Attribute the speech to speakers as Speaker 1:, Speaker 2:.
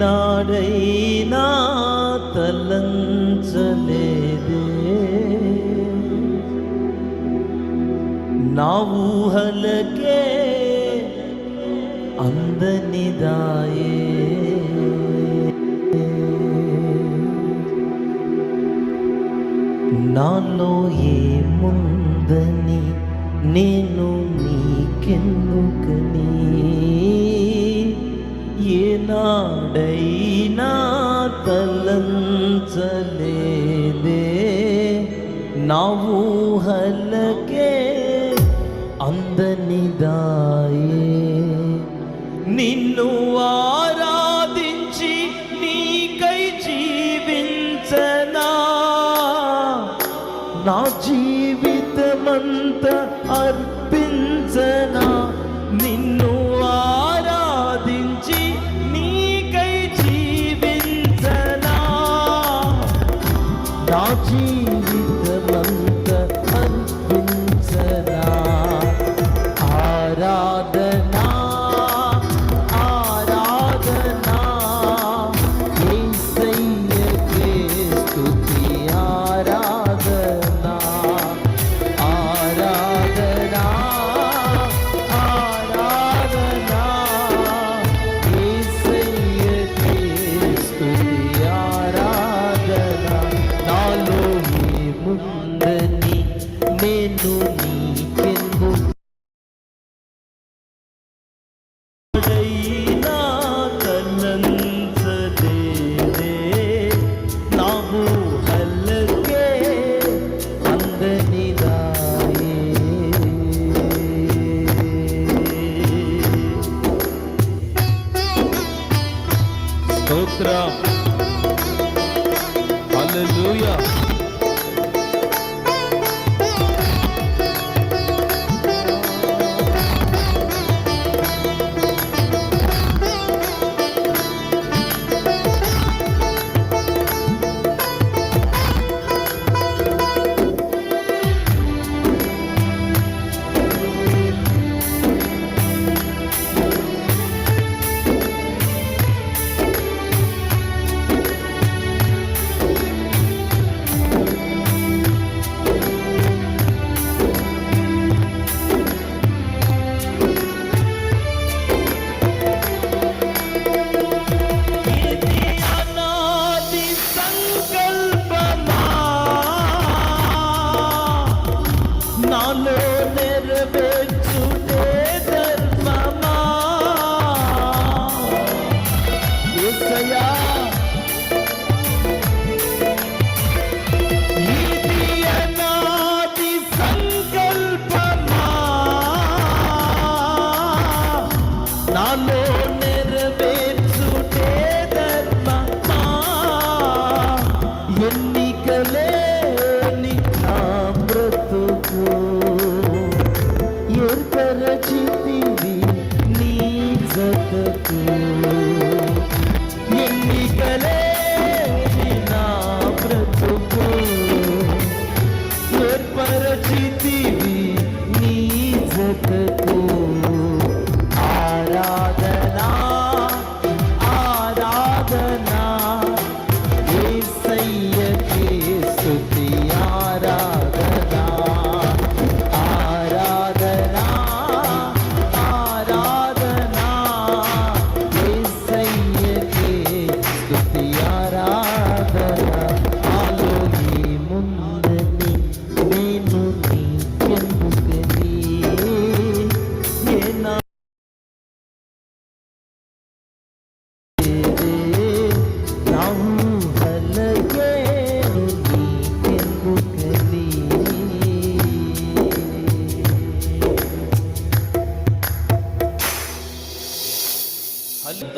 Speaker 1: ఏనాడైనా తలంచలేదే నా ఊహలకే అందనిదాయే నాలో ఏముందని నేను నీకెందుకని ఏనాడైనా తలంచలేదే నా ఊహలకే అందనిదాయే నిన్ను ఆరాధించి నీకై జీవించనా నా జీవితమంతా అర్పించనా నిన్ను ఆరాధించి నీకై జీవించనా నా జీవితమంతా అర్పించనా ఆరాధనా ఆరాధనా యేసయ్యకే స్తుతి ఆరాధనా ఆరాధనా ఆరాధనా యేసయ్యకే స్తుతి ఆరాధనా నాలో ఏముందని నేను నీకెందుకు స్తోత్రం హల్లెలూయా నాలో నెరవేర్చునే ధర్మమా యేసయ్యా ఇది అనాది సంకల్పమా నాలో నెరవేర్చునే ధర్మమా ఎన్నికలేని నా బ్రతుకు ఏర్పరచితివి నీ జతకు ఎన్నికలేని నా బ్రతుకు ఏర్పరచితివి నీ జతకు ఆరాధనా ఆరాధనా యేసయ్యకే స్తుతి ఆరాధనా ఆరాధనా ఆరాధనా యేసయ్యకే స్తుతి ఆరాధనా నాలో ఏముందని నేను నీకెందుకని ఏనా నా ఊహలకే నీకెందుకని అంత